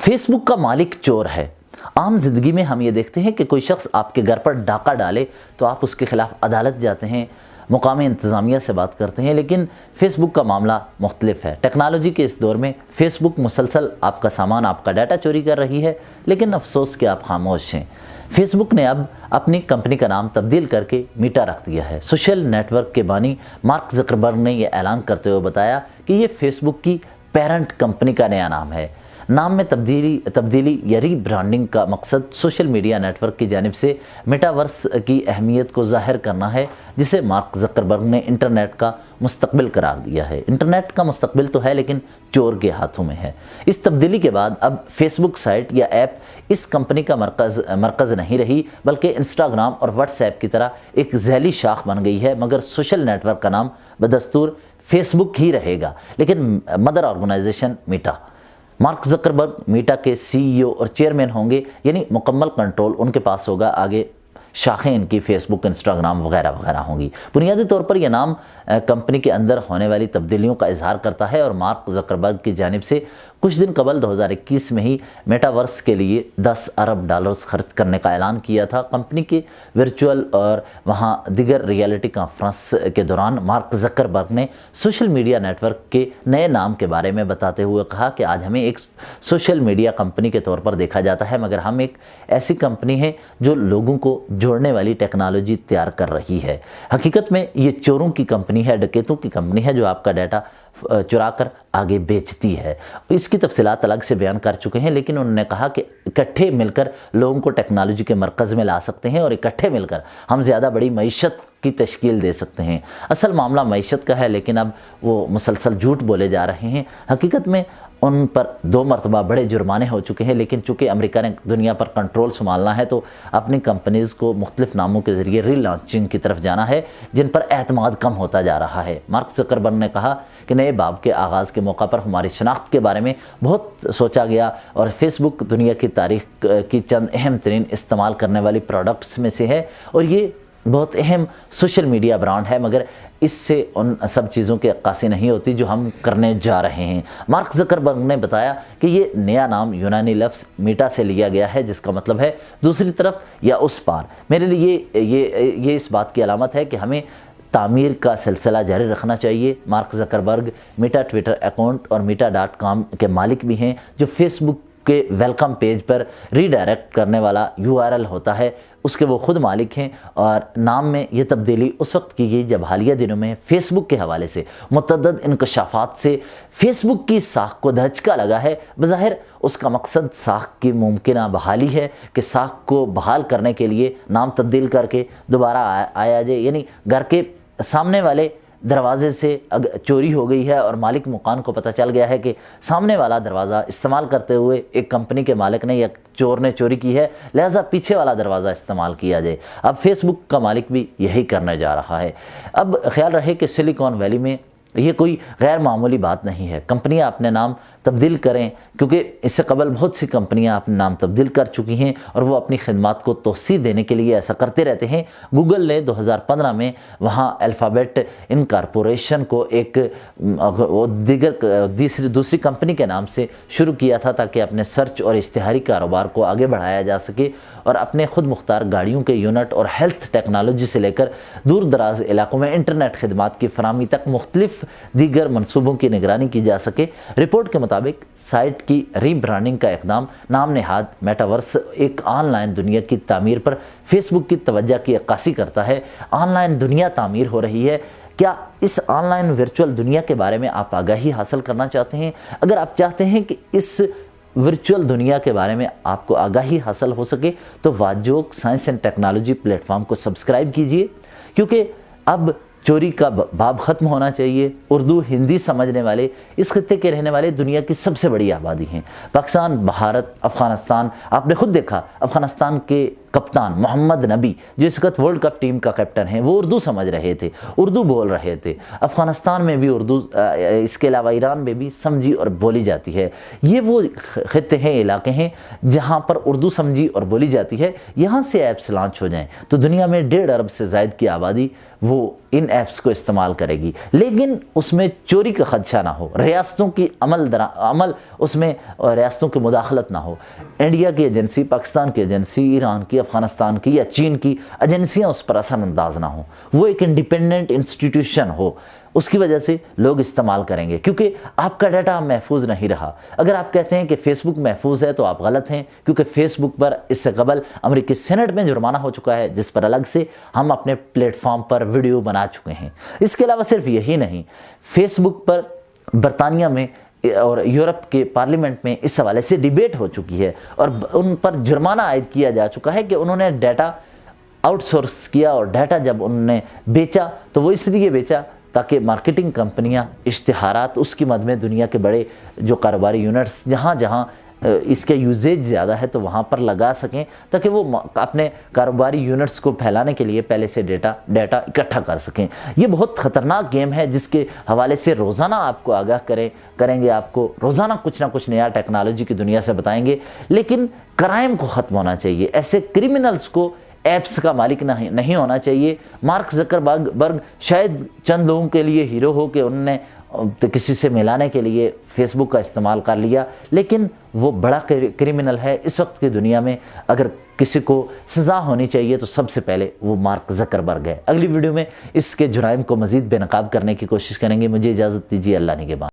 Face بک کا مالک چور ہے۔ عام زندگی میں ہم یہ دیکھتے ہیں کہ کوئی شخص آپ کے گھر پر ڈاکہ ڈالے تو آپ اس کے خلاف عدالت جاتے ہیں، مقامی انتظامیہ سے بات کرتے ہیں، لیکن فیس بک کا معاملہ مختلف ہے۔ ٹیکنالوجی کے اس دور میں فیس بک مسلسل آپ کا سامان، آپ کا ڈیٹا چوری کر رہی ہے، لیکن افسوس کہ آپ خاموش ہیں۔ فیس بک نے اب اپنی کمپنی کا نام تبدیل کر کے میٹا رکھ دیا ہے۔ سوشل نیٹ ورک کے بانی مارک زکربرگ نے یہ اعلان کرتے ہوئے بتایا کہ یہ فیس بک کی پیرنٹ کمپنی کا نیا نام ہے۔ نام میں تبدیلی یا ری برانڈنگ کا مقصد سوشل میڈیا نیٹ ورک کی جانب سے میٹاورس کی اہمیت کو ظاہر کرنا ہے، جسے مارک زکربرگ نے انٹرنیٹ کا مستقبل قرار دیا ہے۔ انٹرنیٹ کا مستقبل تو ہے، لیکن چور کے ہاتھوں میں ہے۔ اس تبدیلی کے بعد اب فیس بک سائٹ یا ایپ اس کمپنی کا مرکز نہیں رہی، بلکہ انسٹاگرام اور واٹس ایپ کی طرح ایک ذیلی شاخ بن گئی ہے، مگر سوشل نیٹ ورک کا نام بدستور فیس بک ہی رہے گا، لیکن mother organisation Meta. Mark Zuckerberg Meta کے سی ای او اور چیئرمین ہوں گے، یعنی مکمل کنٹرول ان کے پاس ہوگا۔ آگے شاخیں ان کی فیس بک، انسٹاگرام وغیرہ وغیرہ ہوں گی۔ بنیادی طور پر یہ نام کمپنی کے اندر ہونے والی تبدیلیوں کا اظہار کرتا ہے، اور مارک زکربرگ کی جانب سے کچھ دن قبل 2021 میں ہی میٹاورس کے لیے $10 ارب خرچ کرنے کا اعلان کیا تھا۔ کمپنی کے ورچوئل اور وہاں دیگر ریئلٹی کانفرنس کے دوران مارک زکربرگ نے سوشل میڈیا نیٹ ورک کے نئے نام کے بارے میں بتاتے ہوئے کہا کہ آج ہمیں ایک سوشل میڈیا کمپنی کے طور پر دیکھا جاتا ہے، مگر ہم ایک ایسی کمپنی ہے جو لوگوں کو جوڑنے والی ٹیکنالوجی تیار کر رہی ہے۔ حقیقت میں یہ چوروں کی کمپنی ہے، ڈکیتوں کی کمپنی ہے، جو آپ کا ڈیٹا چرا کر آگے بیچتی ہے۔ اس کی تفصیلات الگ سے بیان کر چکے ہیں، لیکن انہوں نے کہا کہ اکٹھے مل کر لوگوں کو ٹیکنالوجی کے مرکز میں لا سکتے ہیں، اور اکٹھے مل کر ہم زیادہ بڑی معیشت کی تشکیل دے سکتے ہیں۔ اصل معاملہ معیشت کا ہے، لیکن اب وہ مسلسل جھوٹ بولے جا رہے ہیں۔ حقیقت میں ان پر 2 مرتبہ بڑے جرمانے ہو چکے ہیں، لیکن چونکہ امریکہ نے دنیا پر کنٹرول سنبھالنا ہے تو اپنی کمپنیز کو مختلف ناموں کے ذریعے ری لانچنگ کی طرف جانا ہے، جن پر اعتماد کم ہوتا جا رہا ہے۔ مارک زکربرگ نے کہا کہ نئے باب کے آغاز کے موقع پر ہماری شناخت کے بارے میں بہت سوچا گیا، اور فیس بک دنیا کی تاریخ کی چند اہم ترین استعمال کرنے والی پروڈکٹس میں سے ہے، اور یہ بہت اہم سوشل میڈیا برانڈ ہے، مگر اس سے ان سب چیزوں کی عکاسی نہیں ہوتی جو ہم کرنے جا رہے ہیں۔ مارک زکربرگ نے بتایا کہ یہ نیا نام یونانی لفظ میٹا سے لیا گیا ہے، جس کا مطلب ہے دوسری طرف یا اس پار۔ میرے لیے یہ اس بات کی علامت ہے کہ ہمیں تعمیر کا سلسلہ جاری رکھنا چاہیے۔ Mark Zuckerberg meta Twitter account اور میٹا.com کے مالک بھی ہیں، جو فیس بک کے ویلکم پیج پر ری ڈائریکٹ کرنے والا URL ہوتا ہے، اس کے وہ خود مالک ہیں۔ اور نام میں یہ تبدیلی اس وقت کی گئی جب حالیہ دنوں میں فیس بک کے حوالے سے متعدد انکشافات سے فیس بک کی ساکھ کو دھچکا لگا ہے۔ بظاہر اس کا مقصد ساکھ کی ممکنہ بحالی ہے کہ ساکھ کو بحال کرنے کے لیے نام تبدیل کر کے دوبارہ آیا جائے، یعنی گھر کے سامنے والے دروازے سے چوری ہو گئی ہے اور مالک مکان کو پتہ چل گیا ہے کہ سامنے والا دروازہ استعمال کرتے ہوئے ایک کمپنی کے مالک نے یا چور نے چوری کی ہے، لہٰذا پیچھے والا دروازہ استعمال کیا جائے۔ اب فیس بک کا مالک بھی یہی کرنے جا رہا ہے۔ اب خیال رہے کہ سلیکون ویلی میں یہ کوئی غیر معمولی بات نہیں ہے، کمپنیاں اپنے نام تبدیل کریں، کیونکہ اس سے قبل بہت سی کمپنیاں اپنے نام تبدیل کر چکی ہیں اور وہ اپنی خدمات کو توسیع دینے کے لیے ایسا کرتے رہتے ہیں۔ گوگل نے 2015 میں وہاں الفابیٹ انکارپوریشن کو ایک دوسری کمپنی کے نام سے شروع کیا تھا، تاکہ اپنے سرچ اور اشتہاری کاروبار کو آگے بڑھایا جا سکے اور اپنے خود مختار گاڑیوں کے یونٹ اور ہیلتھ ٹیکنالوجی سے لے کر دور دراز علاقوں میں انٹرنیٹ خدمات کی فراہمی تک مختلف دیگر منصوبوں کی نگرانی کی جا سکے۔ رپورٹ کے مطابق سائٹ کی ری برانڈنگ کا اقدام نام نہاد میٹاورس ایک آن لائن دنیا کی تعمیر پر فیس بک کی توجہ کی عکاسی کرتا ہے۔ آن لائن دنیا تعمیر ہو رہی ہے۔ کیا اس آن لائن ورچوئل دنیا کے بارے میں آپ آگاہی حاصل کرنا چاہتے ہیں؟ اگر آپ چاہتے ہیں کہ اس ورچوئل دنیا کے بارے میں آپ کو آگاہی حاصل ہو سکے تو واجوق science and technology platform کو سبسکرائب کیجئے، کیونکہ اب چوری کا باب ختم ہونا چاہیے۔ اردو ہندی سمجھنے والے اس خطے کے رہنے والے دنیا کی سب سے بڑی آبادی ہیں۔ پاکستان، بھارت، افغانستان، آپ نے خود دیکھا افغانستان کے کپتان محمد نبی جو اس وقت ورلڈ کپ ٹیم کا کیپٹن ہیں، وہ اردو سمجھ رہے تھے، اردو بول رہے تھے۔ افغانستان میں بھی اردو، اس کے علاوہ ایران میں بھی سمجھی اور بولی جاتی ہے۔ یہ وہ خطے ہیں، علاقے ہیں جہاں پر اردو سمجھی اور بولی جاتی ہے۔ یہاں سے ایپس لانچ ہو جائیں تو دنیا میں 1.5 ارب سے زائد کی آبادی وہ ان ایپس کو استعمال کرے گی، لیکن اس میں چوری کا خدشہ نہ ہو، ریاستوں کی عمل اس میں ریاستوں کی مداخلت نہ ہو۔ انڈیا کی ایجنسی، پاکستان کی ایجنسی، ایران کی، افغانستان کی یا چین کی ایجنسیاں اس پر اثر انداز نہ ہوں، وہ ایک انڈیپینڈنٹ انسٹیٹیوشن ہو، اس کی وجہ سے لوگ استعمال کریں گے، کیونکہ آپ کا ڈیٹا محفوظ نہیں رہا۔ اگر آپ کہتے ہیں کہ فیس بک محفوظ ہے تو آپ غلط ہیں، کیونکہ فیس بک پر اس سے قبل امریکی سینٹ میں جرمانہ ہو چکا ہے، جس پر الگ سے ہم اپنے پلیٹ فارم پر ویڈیو بنا چکے ہیں۔ اس کے علاوہ صرف یہی نہیں، فیس بک پر برطانیہ میں اور یورپ کے پارلیمنٹ میں اس حوالے سے ڈیبیٹ ہو چکی ہے اور ان پر جرمانہ عائد کیا جا چکا ہے کہ انہوں نے ڈیٹا آؤٹ سورس کیا، اور ڈیٹا جب انہوں نے بیچا تو وہ اس لیے بیچا تاکہ مارکیٹنگ کمپنیاں اشتہارات اس کی مد میں دنیا کے بڑے جو کاروباری یونٹس جہاں جہاں اس کے یوزیج زیادہ ہے تو وہاں پر لگا سکیں، تاکہ وہ اپنے کاروباری یونٹس کو پھیلانے کے لیے پہلے سے ڈیٹا اکٹھا کر سکیں۔ یہ بہت خطرناک گیم ہے جس کے حوالے سے روزانہ آپ کو آگاہ کریں گے، آپ کو روزانہ کچھ نہ کچھ نیا ٹیکنالوجی کی دنیا سے بتائیں گے، لیکن کرائم کو ختم ہونا چاہیے، ایسے کرمنلز کو ایپس کا مالک نہیں ہونا چاہیے۔ مارک زکربرگ شاید چند لوگوں کے لیے ہیرو ہو کہ انہوں نے کسی سے ملانے کے لیے فیس بک کا استعمال کر لیا، لیکن وہ بڑا کرمنل ہے اس وقت کی دنیا میں۔ اگر کسی کو سزا ہونی چاہیے تو سب سے پہلے وہ مارک زکربرگ ہے۔ اگلی ویڈیو میں اس کے جرائم کو مزید بے نقاب کرنے کی کوشش کریں گے۔ مجھے اجازت دیجیے، اللہ نگہبان۔